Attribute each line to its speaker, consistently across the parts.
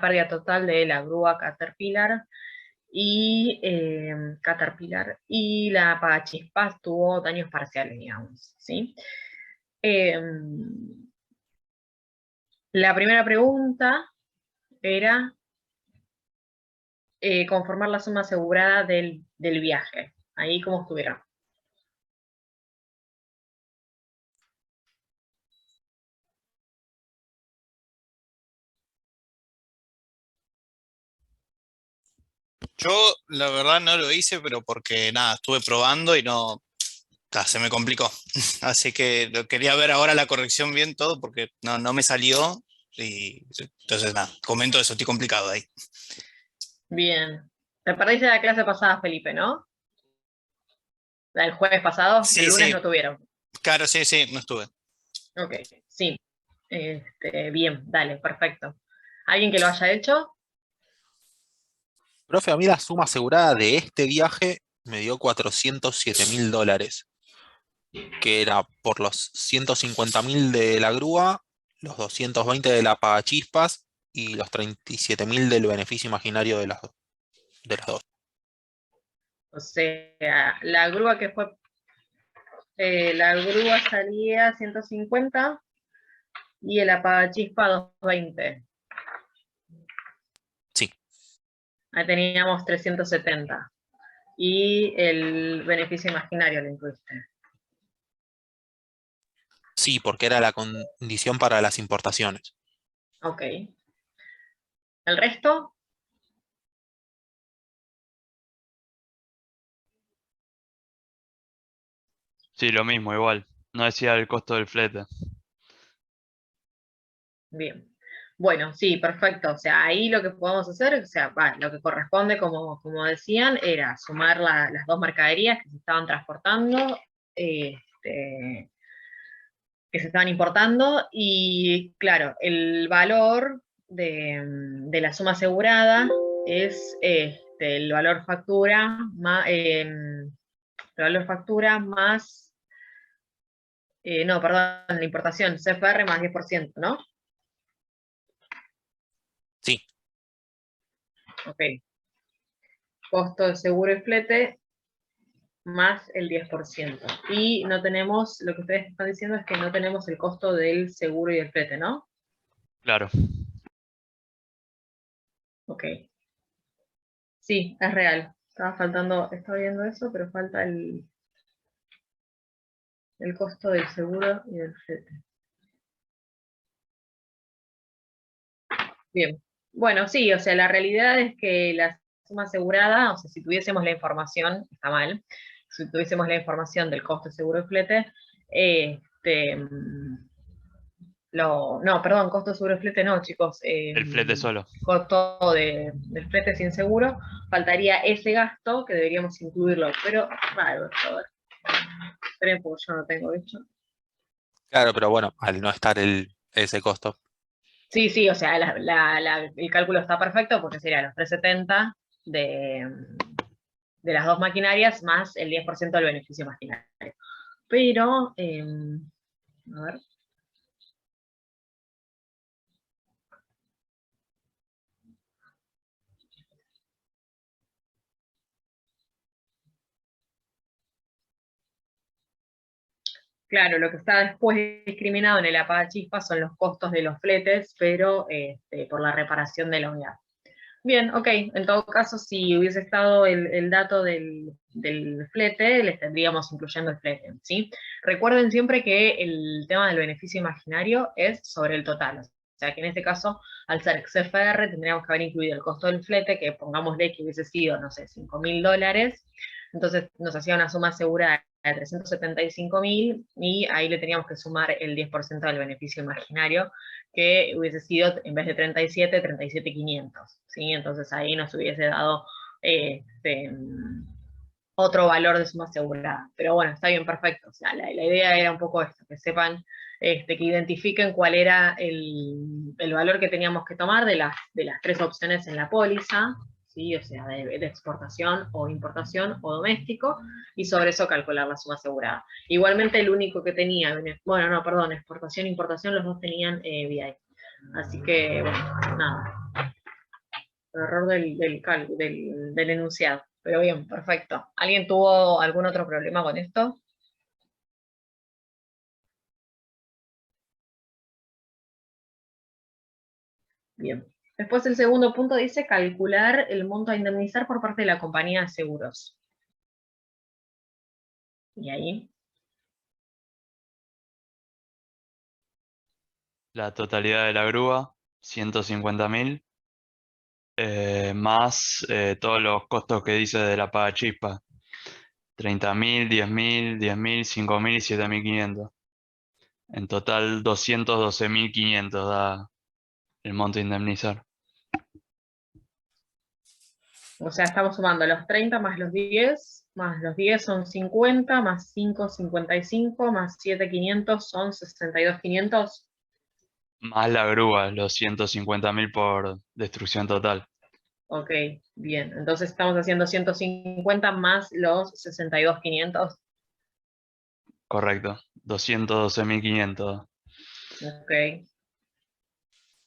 Speaker 1: pérdida total de la grúa Caterpillar y la apagachispas tuvo daños parciales, digamos, ¿sí? La primera pregunta era conformar la suma asegurada del viaje. Ahí cómo estuvieron.
Speaker 2: Yo la verdad no lo hice, pero porque nada, estuve probando y no, se me complicó. Así que lo quería ver ahora la corrección bien todo porque no me salió. Y entonces nada, comento eso, estoy complicado ahí.
Speaker 1: Bien. Te perdiste la clase pasada, Felipe, ¿no? La del jueves pasado, el
Speaker 2: Sí,
Speaker 1: lunes
Speaker 2: sí,
Speaker 1: no tuvieron.
Speaker 2: claro, sí, sí, no estuve.
Speaker 1: Ok, sí. Bien, dale, perfecto. ¿Alguien que lo haya hecho?
Speaker 3: Profe, a mí la suma asegurada de este viaje me dio $407.000, que era por los 150.000 de la grúa, los 220 de la pagachispas y los 37.000 del beneficio imaginario de las dos.
Speaker 1: O sea, la grúa que fue, la grúa salía 150 y el apagachispa 220.
Speaker 3: Sí,
Speaker 1: Ahí teníamos 370. Y el beneficio imaginario lo incluiste.
Speaker 3: sí, porque era la condición para las importaciones.
Speaker 1: Ok. ¿El resto?
Speaker 4: Sí, lo mismo, igual. No decía el costo del flete.
Speaker 1: Bien. Bueno, sí, perfecto. O sea, ahí lo que podemos hacer, o sea, lo que corresponde, como decían, era sumar las dos mercaderías que se estaban transportando, este, que se estaban importando, y claro, el valor de la suma asegurada es el valor factura más, no, perdón, la importación, CFR más 10%, ¿no?
Speaker 3: Sí,
Speaker 1: Ok. Costo de seguro y flete más el 10%. Y no tenemos, lo que ustedes están diciendo es que no tenemos el costo del seguro y del flete, ¿no?
Speaker 4: Claro.
Speaker 1: Ok. Sí, es real. Estaba faltando, estaba viendo eso, pero falta el costo del seguro y del flete. Bien. Bueno, sí, o sea, la realidad es que la suma asegurada, o sea, si tuviésemos la información, está mal, si tuviésemos la información del costo de seguro y flete, no, perdón, costo de seguro y flete no, chicos,
Speaker 4: El flete solo.
Speaker 1: costo del flete sin seguro, faltaría ese gasto que deberíamos incluirlo, pero, raro, a ver, esperen porque yo no tengo hecho.
Speaker 3: claro, pero bueno, al no estar ese costo.
Speaker 1: Sí, sí, o sea, el cálculo está perfecto porque sería los 370 de las dos maquinarias más el 10% del beneficio maquinario. Pero, a ver. Claro, lo que está después discriminado en el apagachispas son los costos de los fletes, pero por la reparación de la unidad. Bien, ok. En todo caso, si hubiese estado el dato del flete, les tendríamos incluyendo el flete, ¿sí? Recuerden siempre que el tema del beneficio imaginario es sobre el total. O sea, que en este caso, al ser CFR, tendríamos que haber incluido el costo del flete, que pongámosle que hubiese sido, no sé, $5.000. Entonces nos hacía una suma asegurada de 375.000 y ahí le teníamos que sumar el 10% del beneficio imaginario, que hubiese sido, en vez de 37, 37.500, ¿sí? Entonces ahí nos hubiese dado otro valor de suma asegurada. Pero bueno, está bien, perfecto. O sea, la idea era un poco esto, que sepan, que identifiquen cuál era el valor que teníamos que tomar de las tres opciones en la póliza, ¿sí? O sea, de exportación o importación o doméstico, y sobre eso calcular la suma asegurada. Igualmente el único que tenía, bueno, no, perdón, exportación e importación, los dos tenían VI. Así que, bueno, nada. error del enunciado. Pero bien, perfecto. ¿Alguien tuvo algún otro problema con esto? Bien. Después el segundo punto dice calcular el monto a indemnizar por parte de la compañía de seguros. Y ahí,
Speaker 4: La totalidad de la grúa, 150.000, más todos los costos que dice de la paga chispa. 30.000, 10.000, 10.000, 5.000 y 7.500. En total 212.500 da el monto a indemnizar.
Speaker 1: o sea, estamos sumando los 30 más los 10 son 50, más 5, 55, más 7, 500 son 62.500.
Speaker 4: Más la grúa, los 150.000 por destrucción total.
Speaker 1: Ok, bien. Entonces estamos haciendo 150 más los 62.500.
Speaker 4: Correcto. 212.500.
Speaker 1: Ok.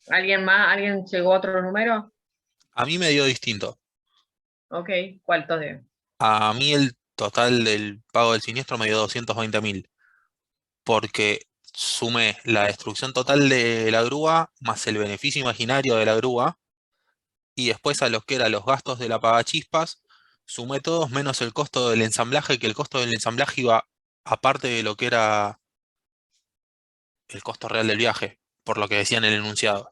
Speaker 1: ¿Alguien más? ¿Alguien llegó a otro número?
Speaker 3: A mí me dio distinto.
Speaker 1: Ok, ¿cuál todavía?
Speaker 3: A mí el total del pago del siniestro me dio 220.000, porque sumé la destrucción total de la grúa más el beneficio imaginario de la grúa, y después a los que eran los gastos de la pagachispas, sumé todos menos el costo del ensamblaje, que el costo del ensamblaje iba aparte de lo que era el costo real del viaje, por lo que decía en el enunciado.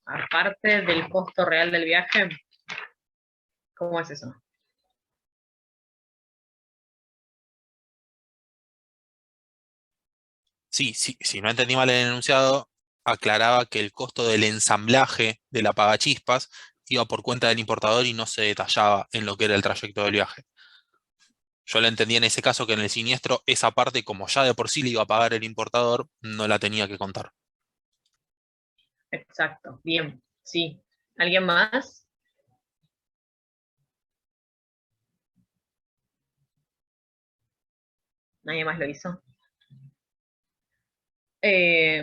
Speaker 1: Aparte del costo real del viaje, ¿cómo es eso?
Speaker 3: Sí, sí, si no entendí mal el enunciado, aclaraba que el costo del ensamblaje de la pagachispas iba por cuenta del importador y no se detallaba en lo que era el trayecto del viaje. Yo le entendí en ese caso que en el siniestro esa parte, como ya de por sí le iba a pagar el importador, no la tenía que contar.
Speaker 1: Exacto, bien, sí. ¿Alguien más? Nadie más lo hizo.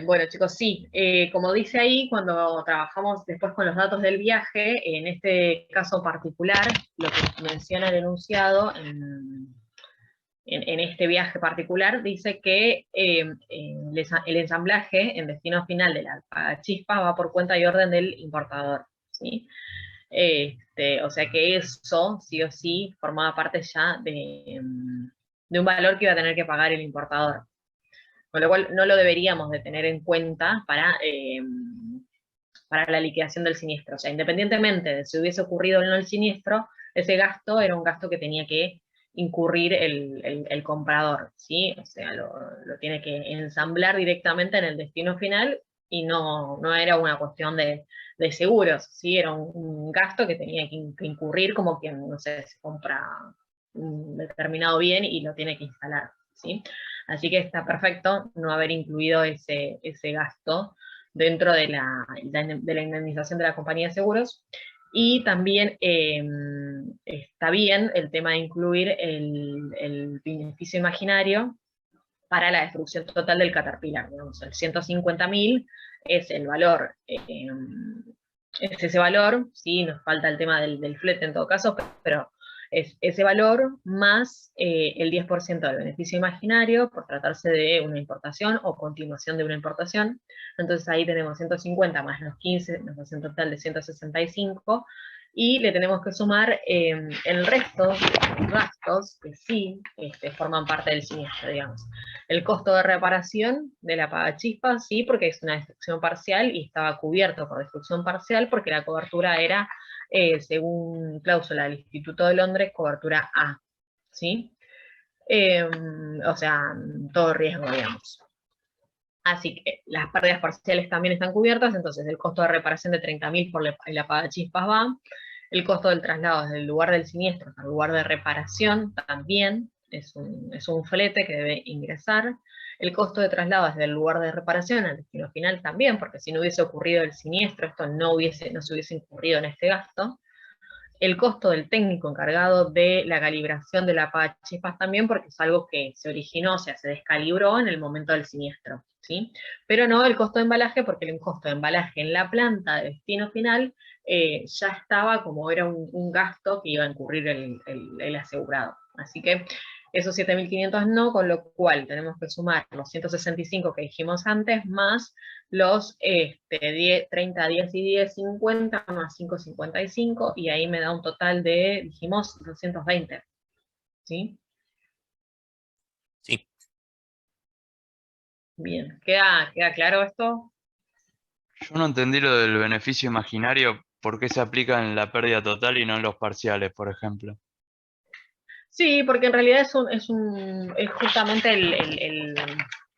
Speaker 1: Bueno, chicos, sí, como dice ahí, cuando trabajamos después con los datos del viaje, en este caso particular, lo que menciona el enunciado en este viaje particular, dice que el ensamblaje en destino final de la chispa va por cuenta y orden del importador, ¿sí? O sea que eso, sí o sí, formaba parte ya de un valor que iba a tener que pagar el importador. Con lo cual no lo deberíamos de tener en cuenta para la liquidación del siniestro. O sea, independientemente de si hubiese ocurrido o no el siniestro, ese gasto era un gasto que tenía que incurrir el comprador, ¿sí? O sea, lo tiene que ensamblar directamente en el destino final y no era una cuestión de seguros, ¿sí? Era un gasto que tenía que incurrir como quien, no sé, se compra un determinado bien y lo tiene que instalar, ¿sí? Así que está perfecto no haber incluido ese gasto dentro de la indemnización de la compañía de seguros. Y también está bien el tema de incluir el beneficio imaginario para la destrucción total del Caterpillar. Digamos, el 150.000 es el valor, es ese valor, sí, nos falta el tema del flete en todo caso, pero es ese valor más el 10% del beneficio imaginario por tratarse de una importación o continuación de una importación. Entonces ahí tenemos 150 más los 15, nos hace un total de 165, y le tenemos que sumar el resto de los gastos que sí forman parte del siniestro, digamos. El costo de reparación de la pagachispa, sí, porque es una destrucción parcial y estaba cubierto por destrucción parcial porque la cobertura era, según cláusula del Instituto de Londres, cobertura A, ¿sí? O sea, todo riesgo, digamos. Así que las pérdidas parciales también están cubiertas, entonces el costo de reparación de 30.000 por la pagachispas va, el costo del traslado desde el lugar del siniestro hasta el lugar de reparación también es un flete que debe ingresar, el costo de traslado desde el lugar de reparación al destino final también, porque si no hubiese ocurrido el siniestro, esto no se hubiese incurrido en este gasto, el costo del técnico encargado de la calibración de la pagachispas también, porque es algo que se originó, o sea, se descalibró en el momento del siniestro, ¿sí? Pero no el costo de embalaje, porque el costo de embalaje en la planta de destino final ya estaba como era un gasto que iba a incurrir el asegurado. Así que esos 7.500 no, con lo cual tenemos que sumar los 165 que dijimos antes, más los 10, 30, 10 y 10, 50, más 5, 55, y ahí me da un total de, dijimos, 220. ¿Sí?
Speaker 3: Sí.
Speaker 1: Bien, ¿queda claro esto?
Speaker 4: Yo no entendí lo del beneficio imaginario, ¿por qué se aplica en la pérdida total y no en los parciales, por ejemplo?
Speaker 1: Sí, porque en realidad es justamente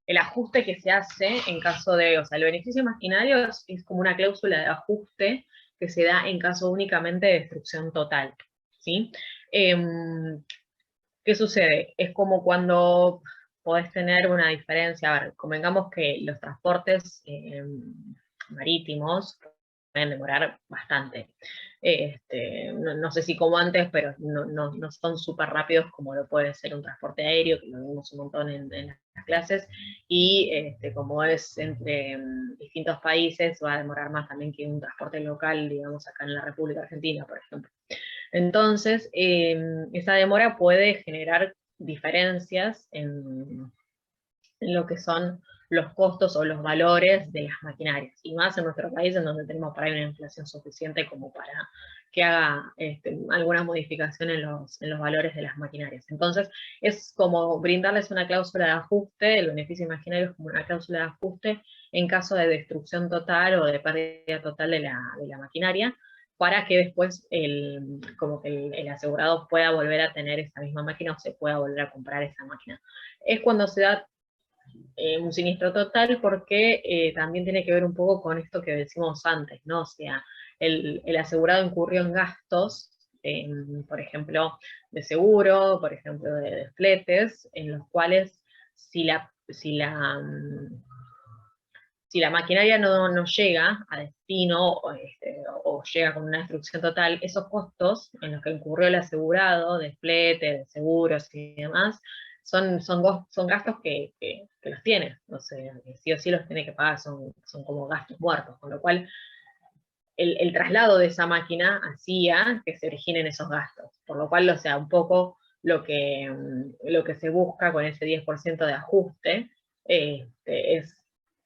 Speaker 1: el ajuste que se hace en caso de, o sea, el beneficio imaginario es como una cláusula de ajuste que se da en caso únicamente de destrucción total, ¿sí? ¿Qué sucede? Es como cuando podés tener una diferencia, a ver, convengamos que los transportes marítimos pueden demorar bastante. No sé si como antes, pero no son súper rápidos como lo puede ser un transporte aéreo, que lo vimos un montón en las clases, y como es entre distintos países, va a demorar más también que un transporte local, digamos, acá en la República Argentina, por ejemplo. Entonces, esa demora puede generar diferencias en lo que son los costos o los valores de las maquinarias, y más en nuestro país, en donde tenemos por ahí una inflación suficiente como para que haga alguna modificación en los valores de las maquinarias. Entonces, es como brindarles una cláusula de ajuste, el beneficio imaginario es como una cláusula de ajuste en caso de destrucción total o de pérdida total de la maquinaria, para que después como que el asegurado pueda volver a tener esa misma máquina o se pueda volver a comprar esa máquina. Es cuando se da un siniestro total, porque también tiene que ver un poco con esto que decimos antes, ¿no? O sea, el asegurado incurrió en gastos, por ejemplo, de seguro, por ejemplo, de fletes, en los cuales si la maquinaria no llega a destino o llega con una destrucción total, esos costos en los que incurrió el asegurado, de flete, de seguros y demás, son gastos que los tiene, o sea, que sí o sí los tiene que pagar, son como gastos muertos, con lo cual el traslado de esa máquina hacía que se originen esos gastos, por lo cual, o sea, un poco lo que se busca con ese 10% de ajuste es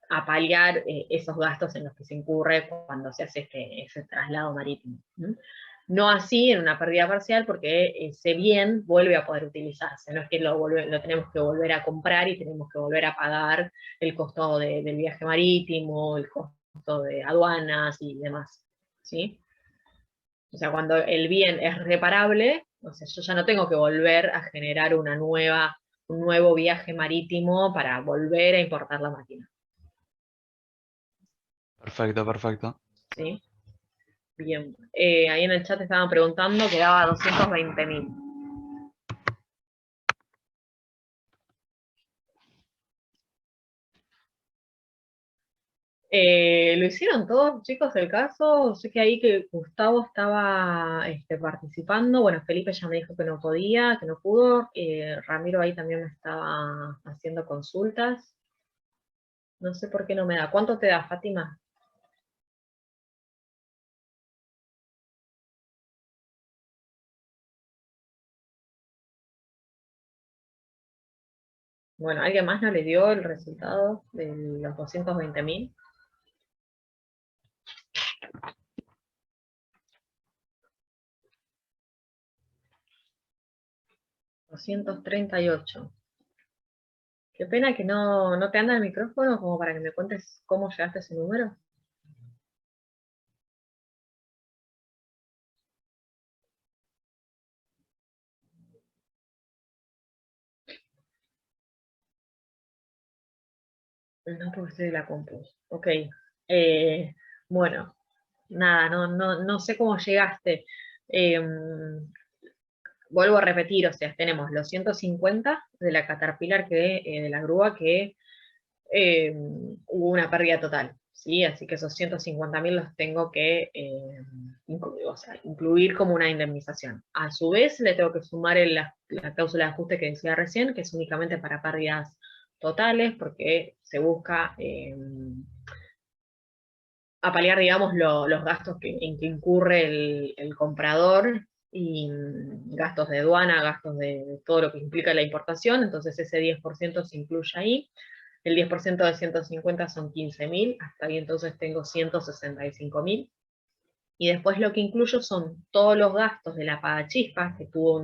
Speaker 1: a paliar esos gastos en los que se incurre cuando se hace ese traslado marítimo. No así en una pérdida parcial, porque ese bien vuelve a poder utilizarse, no es que lo tenemos que volver a comprar y tenemos que volver a pagar el costo del viaje marítimo, el costo de aduanas y demás, ¿sí? O sea, cuando el bien es reparable, o sea, yo ya no tengo que volver a generar un nuevo viaje marítimo para volver a importar la máquina,
Speaker 4: Perfecto, perfecto.
Speaker 1: ¿sí? Bien, ahí en el chat estaban preguntando que daba 220.000. ¿Lo hicieron todos, chicos, el caso? Sé que ahí que Gustavo estaba participando. Bueno, Felipe ya me dijo que no podía, que no pudo. Ramiro ahí también me estaba haciendo consultas. No sé por qué no me da. ¿Cuánto te da, Fátima? Bueno, ¿alguien más no le dio el resultado de los 220.000? 238. Qué pena que no te anda el micrófono como para que me cuentes cómo llegaste a ese número. No, porque estoy de la compu. Ok. Eh, bueno, nada, no sé cómo llegaste. Vuelvo a repetir, o sea, tenemos los 150 de la Caterpillar, de la grúa, que hubo una pérdida total, ¿sí? Así que esos 150.000 los tengo que incluir como una indemnización. A su vez, le tengo que sumar la cláusula de ajuste que decía recién, que es únicamente para pérdidas totales, porque se busca paliar, digamos, los gastos en que incurre el comprador, y gastos de aduana, gastos de todo lo que implica la importación. Entonces ese 10% se incluye ahí. El 10% de 150 son 15.000, hasta ahí entonces tengo 165.000. Y después lo que incluyo son todos los gastos de la pagachispas, que tuvo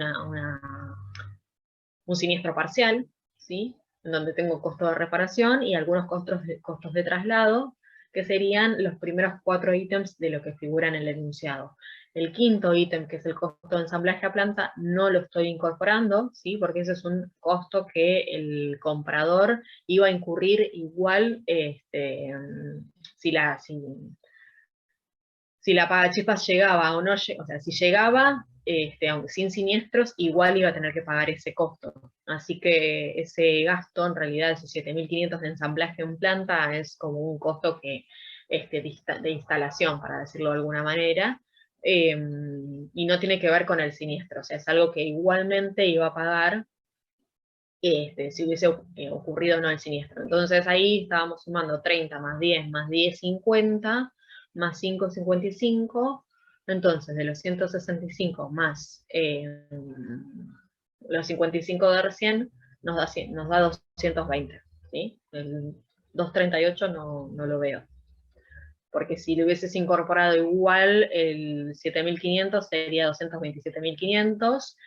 Speaker 1: un siniestro parcial, ¿sí? En donde tengo costo de reparación y algunos costos de traslado, que serían los primeros 4 ítems de lo que figura en el enunciado. El quinto ítem, que es el costo de ensamblaje a planta, no lo estoy incorporando, ¿sí? Porque ese es un costo que el comprador iba a incurrir igual, si la pagachispas llegaba o no, o sea, si llegaba, sin siniestros, igual iba a tener que pagar ese costo. Así que ese gasto, en realidad, esos 7.500 de ensamblaje en planta, es como un costo que, de instalación, para decirlo de alguna manera, y no tiene que ver con el siniestro. O sea, es algo que igualmente iba a pagar si hubiese ocurrido o no el siniestro. Entonces ahí estábamos sumando 30 más 10 más 10, 50, más 5, 55. Entonces de los 165 más los 55 de recién, nos da 220. ¿Sí? El 238 no lo veo. Porque si lo hubieses incorporado igual, el 7.500 sería 227.500,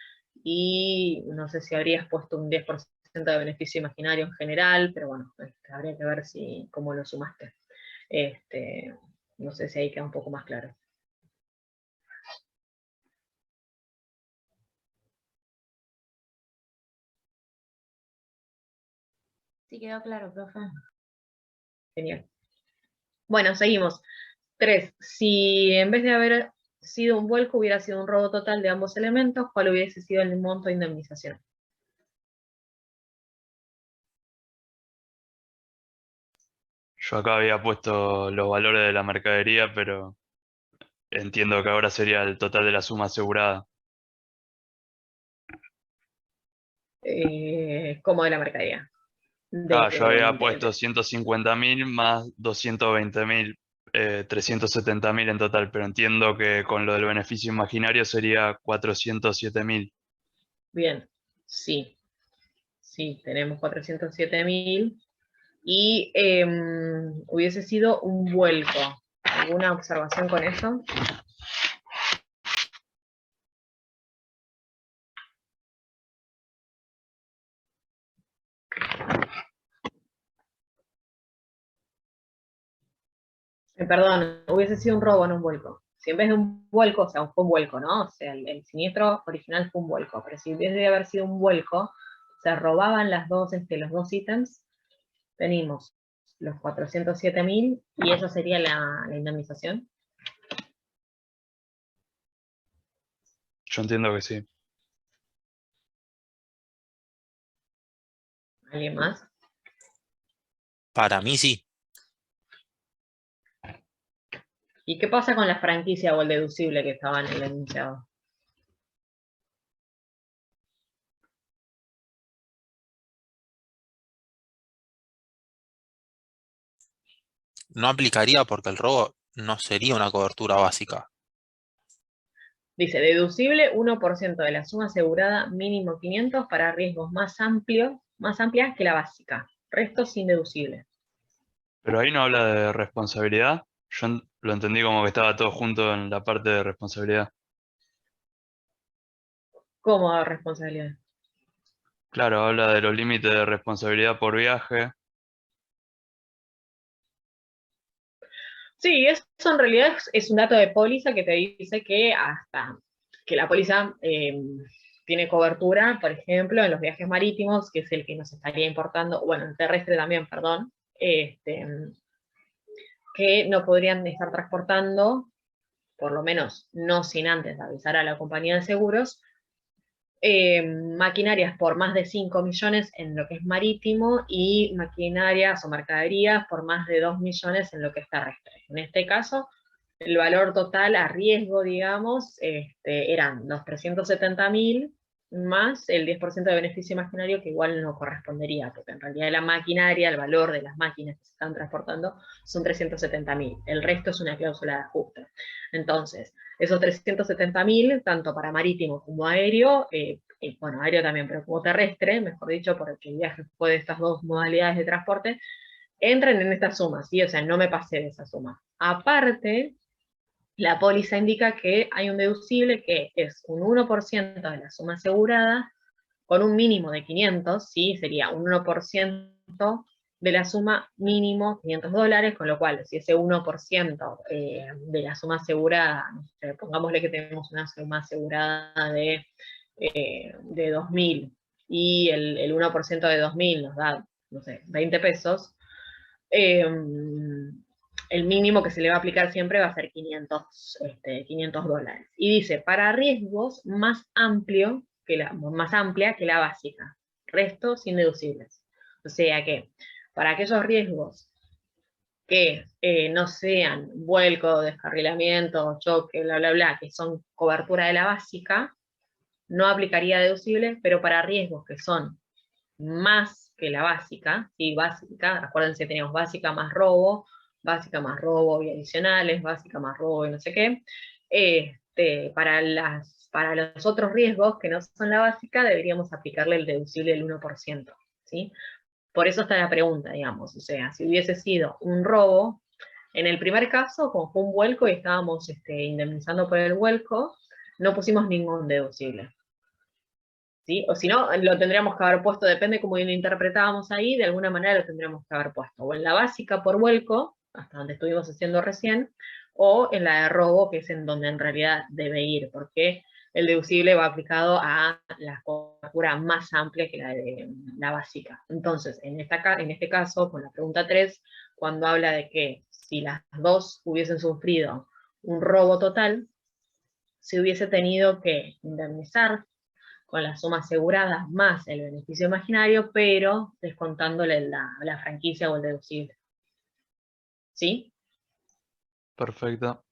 Speaker 1: y no sé si habrías puesto un 10% de beneficio imaginario en general, pero bueno, habría que ver cómo lo sumaste. No sé si ahí queda un poco más claro.
Speaker 5: Sí, quedó claro, profe.
Speaker 1: Genial. Bueno, seguimos. 3. Si en vez de haber sido un vuelco hubiera sido un robo total de ambos elementos, ¿cuál hubiese sido el monto de indemnización?
Speaker 4: Yo acá había puesto los valores de la mercadería, pero entiendo que ahora sería el total de la suma asegurada.
Speaker 1: Como de la mercadería.
Speaker 4: Yo había puesto 150.000 más 220.000, 370.000 en total, pero entiendo que con lo del beneficio imaginario sería 407.000.
Speaker 1: Bien, sí. Sí, tenemos 407.000. Y hubiese sido un vuelco. ¿Alguna observación con eso? Perdón, hubiese sido un robo, no un vuelco. Si en vez de un vuelco, o sea, fue un vuelco, ¿no? O sea, el siniestro original fue un vuelco, pero si en vez de haber sido un vuelco, se robaban los dos ítems, tenemos los 407.000, y esa sería la indemnización.
Speaker 4: Yo entiendo que sí.
Speaker 1: ¿Alguien más?
Speaker 3: Para mí sí.
Speaker 1: ¿Y qué pasa con la franquicia o el deducible que estaba en el enunciado?
Speaker 3: No aplicaría porque el robo no sería una cobertura básica.
Speaker 1: Dice, deducible 1% de la suma asegurada, mínimo 500 para riesgos más amplias que la básica. Resto sin deducible.
Speaker 4: Pero ahí no habla de responsabilidad. Yo lo entendí como que estaba todo junto en la parte de responsabilidad.
Speaker 1: ¿Cómo de responsabilidad?
Speaker 4: Claro, habla de los límites de responsabilidad por viaje.
Speaker 1: Sí, eso en realidad es un dato de póliza que te dice que hasta que la póliza tiene cobertura, por ejemplo, en los viajes marítimos, que es el que nos estaría importando, bueno, en terrestre también, perdón, que no podrían estar transportando, por lo menos no sin antes avisar a la compañía de seguros, maquinarias por más de 5 millones en lo que es marítimo, y maquinarias o mercaderías por más de 2 millones en lo que es terrestre. En este caso, el valor total a riesgo, digamos, eran los 370.000, más el 10% de beneficio imaginario, que igual no correspondería, porque en realidad la maquinaria, el valor de las máquinas que se están transportando son 370.000. El resto es una cláusula de ajuste. Entonces, esos 370.000, tanto para marítimo como aéreo, bueno, aéreo también, pero como terrestre, mejor dicho, porque el viaje fue de estas dos modalidades de transporte, entran en esta suma, ¿sí? O sea, no me pasé de esa suma. Aparte, la póliza indica que hay un deducible que es un 1% de la suma asegurada con un mínimo de 500, ¿sí? Sería un 1% de la suma mínimo $500, con lo cual si ese 1% de la suma asegurada, no sé, pongámosle que tenemos una suma asegurada de 2.000 y el 1% de 2.000 nos da, no sé, 20 pesos, el mínimo que se le va a aplicar siempre va a ser $500. Y dice, para riesgos más amplia que la básica, resto sin deducibles. O sea que para aquellos riesgos que no sean vuelco, descarrilamiento, choque, bla, bla, bla, que son cobertura de la básica, no aplicaría deducible, pero para riesgos que son más que la básica, ¿sí? Básica, acuérdense, teníamos básica más robo y adicionales, básica más robo y no sé qué. Para los otros riesgos que no son la básica, deberíamos aplicarle el deducible del 1%, ¿sí? Por eso está la pregunta, digamos, o sea, si hubiese sido un robo, en el primer caso, como fue un vuelco y estábamos indemnizando por el vuelco, no pusimos ningún deducible. ¿Sí? O si no, lo tendríamos que haber puesto, depende cómo lo interpretábamos ahí, de alguna manera lo tendríamos que haber puesto, o en la básica por vuelco, hasta donde estuvimos haciendo recién, o en la de robo, que es en donde en realidad debe ir, porque el deducible va aplicado a la cobertura más amplia que la de la básica. Entonces, en este caso, con la pregunta 3, cuando habla de que si las dos hubiesen sufrido un robo total, se hubiese tenido que indemnizar con la suma asegurada más el beneficio imaginario, pero descontándole la franquicia o el deducible. ¿Sí?
Speaker 4: Perfecto.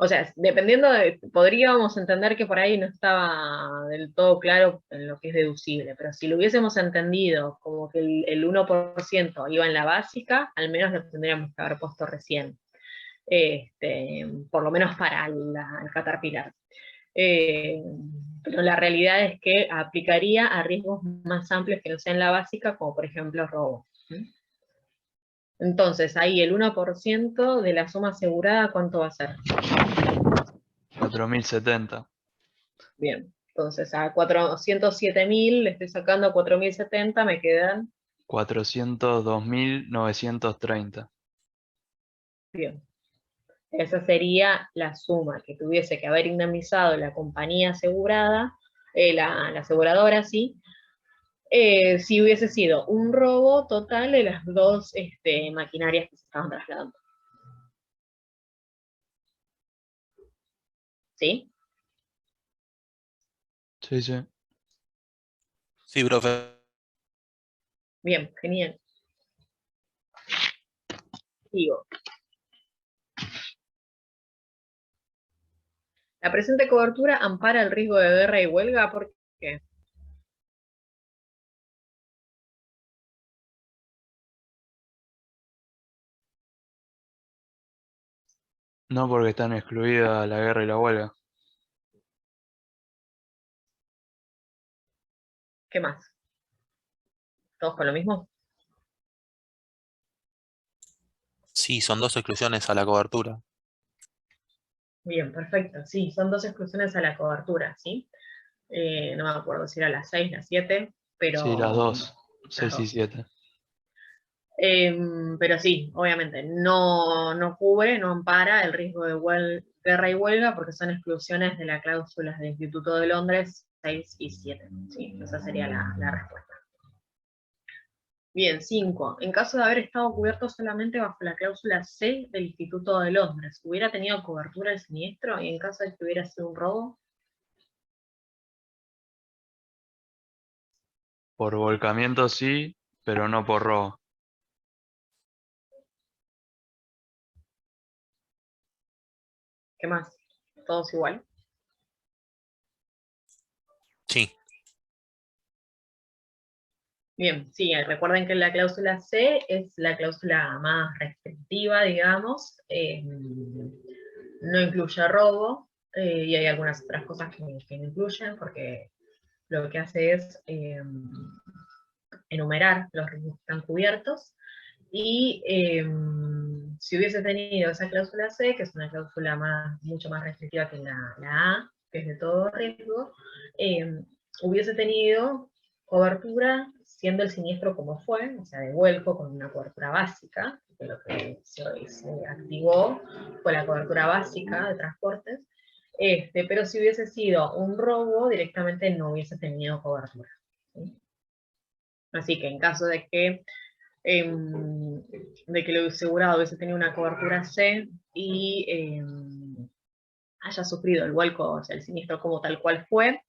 Speaker 1: O sea, dependiendo podríamos entender que por ahí no estaba del todo claro en lo que es deducible, pero si lo hubiésemos entendido como que el 1% iba en la básica, al menos lo tendríamos que haber puesto recién. Por lo menos para el Caterpillar. Pero la realidad es que aplicaría a riesgos más amplios que no sean la básica, como por ejemplo robo. Entonces, ahí el 1% de la suma asegurada, ¿cuánto va a ser?
Speaker 4: 4.070.
Speaker 1: Bien, entonces a 407.000 le estoy sacando 4.070, me quedan,
Speaker 4: 402.930.
Speaker 1: bien. Esa sería la suma que tuviese que haber indemnizado la compañía asegurada, la aseguradora, sí, si hubiese sido un robo total de las dos maquinarias que se estaban trasladando. ¿Sí?
Speaker 4: Sí, sí.
Speaker 3: Sí, profe.
Speaker 1: Bien, genial. Sigo. La presente cobertura ampara el riesgo de guerra y huelga, ¿por qué?
Speaker 4: No, porque están excluidas la guerra y la huelga.
Speaker 1: ¿Qué más? ¿Todos con lo mismo?
Speaker 3: Sí, son dos exclusiones a la cobertura.
Speaker 1: Bien, perfecto. Sí, son dos exclusiones a la cobertura, ¿sí? No me acuerdo si era las 6, las 7,
Speaker 4: Sí, las
Speaker 1: pero
Speaker 4: dos.
Speaker 1: las
Speaker 4: 6 y
Speaker 1: dos.
Speaker 4: 7.
Speaker 1: Pero sí, obviamente, no cubre, no ampara el riesgo de guerra y huelga porque son exclusiones de las cláusulas del Instituto de Londres 6 y 7. Sí, esa sería la respuesta. Bien, 5. En caso de haber estado cubierto solamente bajo la cláusula C del Instituto de Londres, ¿hubiera tenido cobertura el siniestro? Y en caso de que hubiera sido un robo,
Speaker 4: Por volcamiento sí, pero no por robo.
Speaker 1: ¿qué más? ¿Todos igual?
Speaker 3: Sí,
Speaker 1: Bien, sí, recuerden que la cláusula C es la cláusula más restrictiva, digamos, no incluye robo, y hay algunas otras cosas que no incluyen, porque lo que hace es enumerar los riesgos que están cubiertos, y si hubiese tenido esa cláusula C, que es una cláusula mucho más restrictiva que la A, que es de todo riesgo, hubiese tenido cobertura siendo el siniestro como fue, o sea, de vuelco con una cobertura básica, que lo que se activó fue la cobertura básica de transportes, pero si hubiese sido un robo, directamente no hubiese tenido cobertura, ¿sí? Así que en caso de que el asegurado hubiese tenido una cobertura C y haya sufrido el vuelco, o sea, el siniestro como tal cual fue,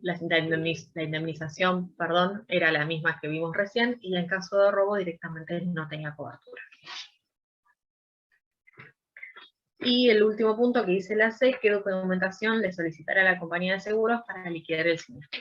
Speaker 1: la indemnización, perdón, era la misma que vimos recién, y en caso de robo directamente no tenía cobertura. Y el último punto que dice la C, ¿qué documentación le solicitará a la compañía de seguros para liquidar el siniestro?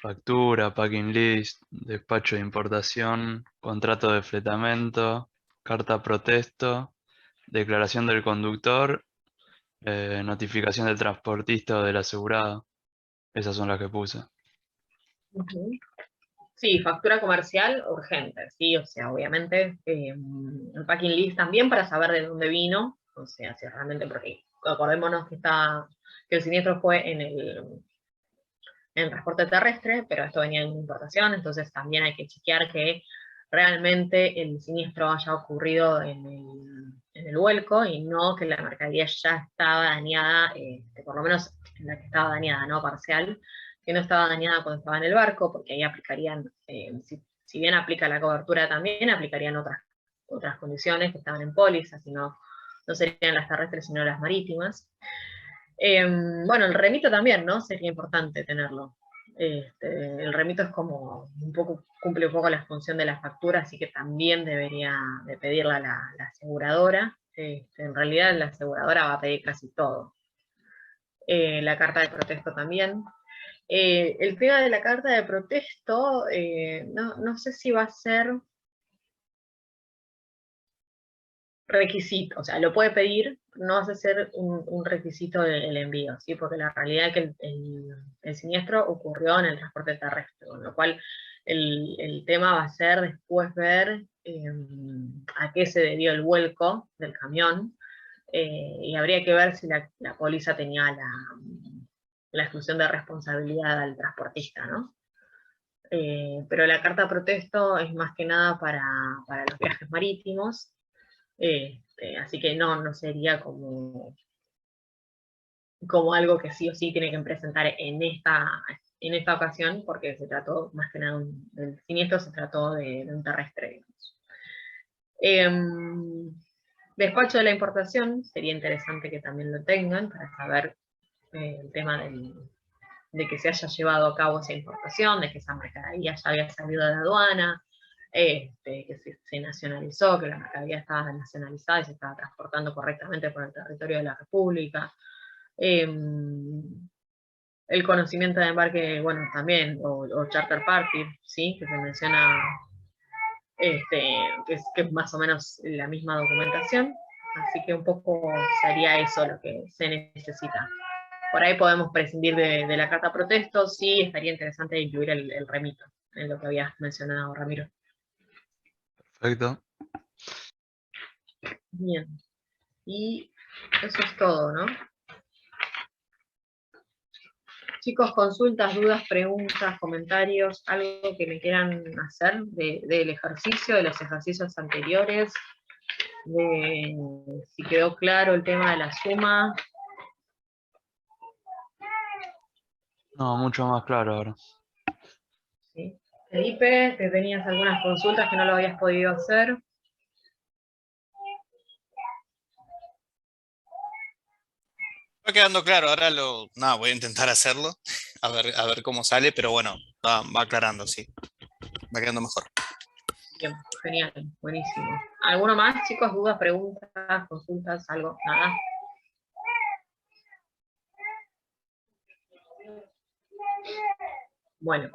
Speaker 4: Factura, packing list, despacho de importación, contrato de fletamento, carta protesto, declaración del conductor, notificación del transportista o del asegurado. Esas son las que puse.
Speaker 1: Ujú. Sí, factura comercial urgente, sí, o sea, obviamente el packing list también para saber de dónde vino, o sea, si realmente, porque acordémonos que el siniestro fue en el transporte terrestre, pero esto venía en importación, entonces también hay que chequear que realmente el siniestro haya ocurrido en el vuelco y no que la mercadería ya estaba dañada, por lo menos en la que estaba dañada, no parcial, que no estaba dañada cuando estaba en el barco, porque ahí aplicarían, si bien aplica la cobertura también, aplicarían otras condiciones que estaban en póliza, no serían las terrestres, sino las marítimas. Bueno, el remito también, ¿no? Sería importante tenerlo. El remito es como cumple un poco la función de la factura, así que también debería de pedirla la aseguradora. En realidad la aseguradora va a pedir casi todo. La carta de protesto también. El tema de la carta de protesto, no sé si va a ser requisito, o sea, lo puede pedir, no vas a ser un requisito del envío, ¿sí? Porque la realidad es que el siniestro ocurrió en el transporte terrestre, con lo cual el tema va a ser después ver a qué se debió el vuelco del camión, y habría que ver si la póliza tenía la exclusión de responsabilidad al transportista, ¿no? Pero la carta protesto es más que nada para los viajes marítimos, así que no sería como algo que sí o sí tiene que presentar en esta ocasión, porque se trató más que nada del siniestro, se trató de un terrestre, digamos. Despacho de la importación, sería interesante que también lo tengan para saber el tema de que se haya llevado a cabo esa importación, de que esa mercadería ya había salido de la aduana, que se nacionalizó, que la mercadería estaba nacionalizada y se estaba transportando correctamente por el territorio de la República. El conocimiento de embarque, bueno, también, o charter party, ¿sí? Que se menciona, que es más o menos la misma documentación, así que un poco sería eso lo que se necesita. Por ahí podemos prescindir de la carta protesto, sí, estaría interesante incluir el remito, en lo que habías mencionado, Ramiro.
Speaker 4: Perfecto.
Speaker 1: Bien, y eso es todo, ¿no? Chicos, consultas, dudas, preguntas, comentarios, algo que me quieran hacer del ejercicio, de los ejercicios anteriores, de si quedó claro el tema de la suma.
Speaker 4: No, mucho más claro ahora.
Speaker 1: ¿Sí? Felipe, que tenías algunas consultas que no lo habías podido hacer.
Speaker 2: Va quedando claro, ahora nada, voy a intentar hacerlo, a ver cómo sale, pero bueno, va aclarando, sí, va quedando mejor.
Speaker 1: Bien, genial, buenísimo. ¿Alguno más, chicos? ¿Dudas, preguntas, consultas, algo? Nada. Bueno,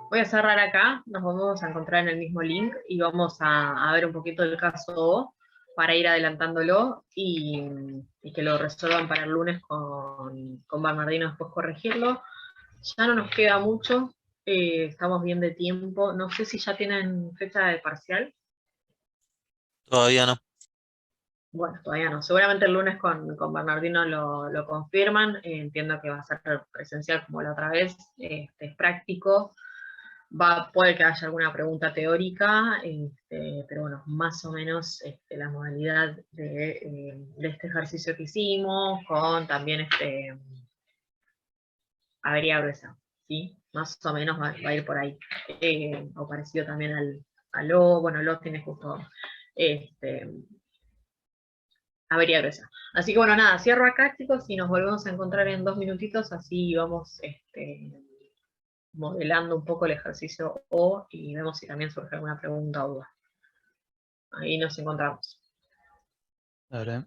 Speaker 1: voy a cerrar acá, nos vamos a encontrar en el mismo link y vamos a ver un poquito el caso O para ir adelantándolo y que lo resuelvan para el lunes con Bernardino, después corregirlo. Ya no nos queda mucho, estamos bien de tiempo. No sé si ya tienen fecha de parcial.
Speaker 3: Todavía no.
Speaker 1: Bueno, todavía no. Seguramente el lunes con Bernardino lo confirman. Entiendo que va a ser presencial como la otra vez. Es práctico. Puede que haya alguna pregunta teórica, pero bueno, más o menos la modalidad de este ejercicio que hicimos, con también avería gruesa, ¿sí? Más o menos va a ir por ahí. O parecido también al O, bueno, el O tiene justo avería gruesa. Así que bueno, nada, cierro acá, chicos, y nos volvemos a encontrar en 2 minutitos, así vamos modelando un poco el ejercicio O y vemos si también surge alguna pregunta o duda. Ahí nos encontramos.
Speaker 4: Dale.